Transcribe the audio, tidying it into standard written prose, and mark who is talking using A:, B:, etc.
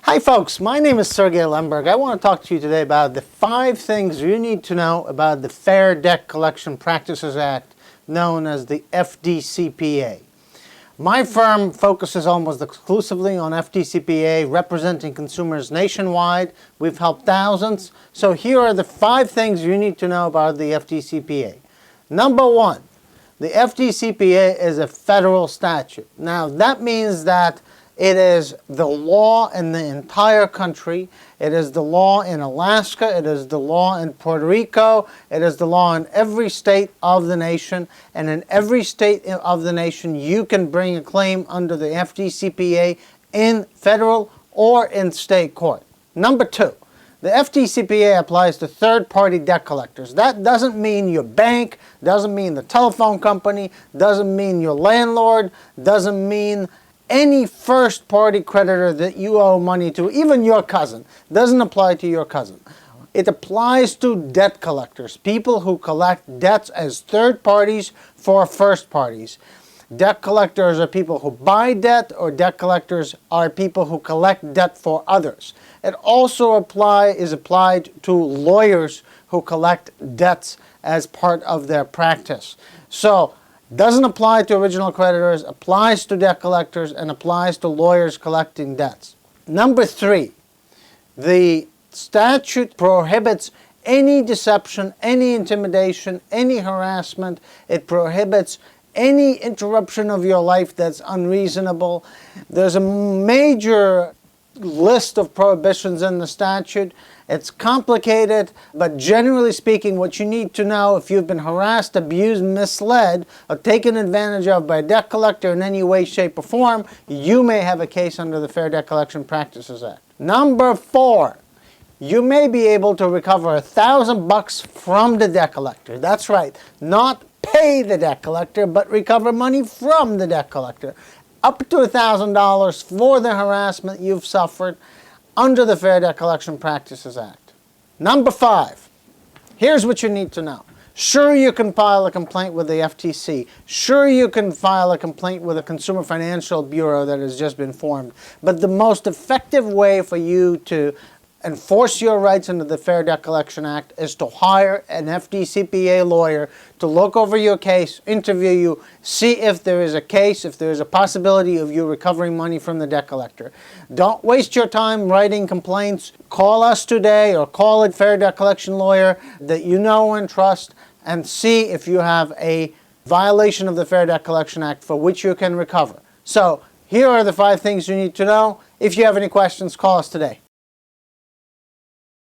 A: Hi folks, my name is Sergey Lemberg. I want to talk to you today about the 5 things you need to know about the Fair Debt Collection Practices Act, known as the FDCPA. My firm focuses almost exclusively on FDCPA, representing consumers nationwide. We've helped thousands. So here are the 5 things you need to know about the FDCPA. Number 1, the FDCPA is a federal statute. Now that means that it is the law in the entire country. It is the law in Alaska. It is the law in Puerto Rico. It is the law in every state of the nation. And in every state of the nation, you can bring a claim under the FDCPA in federal or in state court. Number 2, the FDCPA applies to third-party debt collectors. That doesn't mean your bank, doesn't mean the telephone company, doesn't mean your landlord, doesn't mean any first-party creditor that you owe money to, even your cousin. Doesn't apply to your cousin. It applies to debt collectors, people who collect debts as third parties for first parties. Debt collectors are people who buy debt, or debt collectors are people who collect debt for others. It also is applied to lawyers who collect debts as part of their practice. So, doesn't apply to original creditors, applies to debt collectors, and applies to lawyers collecting debts. Number 3, the statute prohibits any deception, any intimidation, any harassment. It prohibits any interruption of your life that's unreasonable. There's a major list of prohibitions in the statute. It's complicated, but generally speaking, what you need to know, if you've been harassed, abused, misled, or taken advantage of by a debt collector in any way, shape, or form, you may have a case under the Fair Debt Collection Practices Act. Number 4, you may be able to recover $1,000 from the debt collector. That's right, not pay the debt collector, but recover money from the debt collector. Up to $1,000 for the harassment you've suffered under the Fair Debt Collection Practices Act. Number 5, here's what you need to know. Sure, you can file a complaint with the FTC. Sure, you can file a complaint with the Consumer Financial Bureau that has just been formed. But the most effective way for you to enforce your rights under the Fair Debt Collection Act is to hire an FDCPA lawyer to look over your case, interview you, see if there is a case, if there is a possibility of you recovering money from the debt collector. Don't waste your time writing complaints. Call us today or call a Fair Debt Collection lawyer that you know and trust and see if you have a violation of the Fair Debt Collection Act for which you can recover. So here are the 5 things you need to know. If you have any questions, call us today.